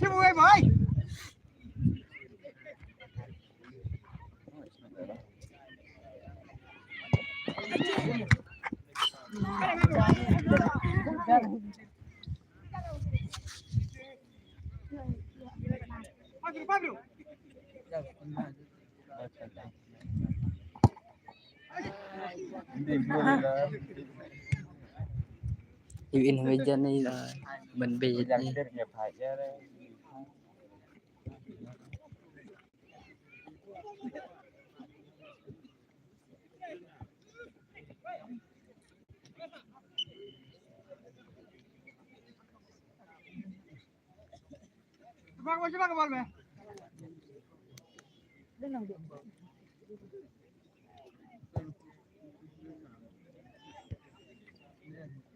Chứ vui với. Pablo. in meja này là mình bị Yang dia nhập hại ra đây. Coba ke bal me.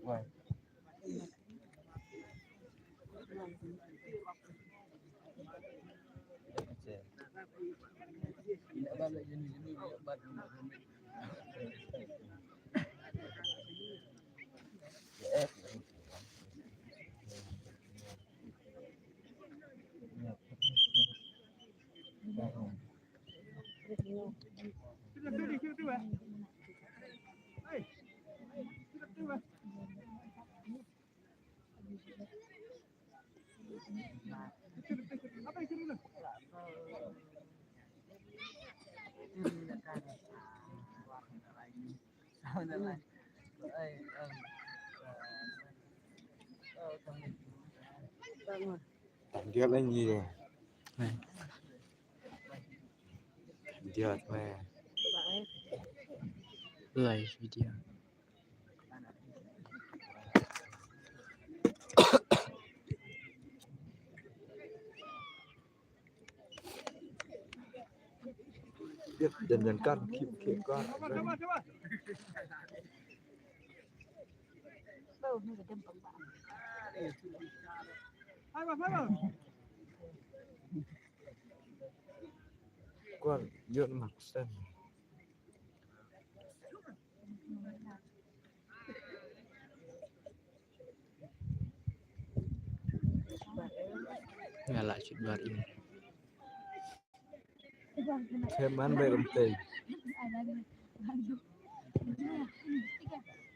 Wah. Apa itu dulu? Giật lên gì rồi? Giật mẹ. live video. Giật dần con kịp con. Coba. Hai. Con giật mặt sân. Nyala shoot bar ini. Thêm bán về công ty.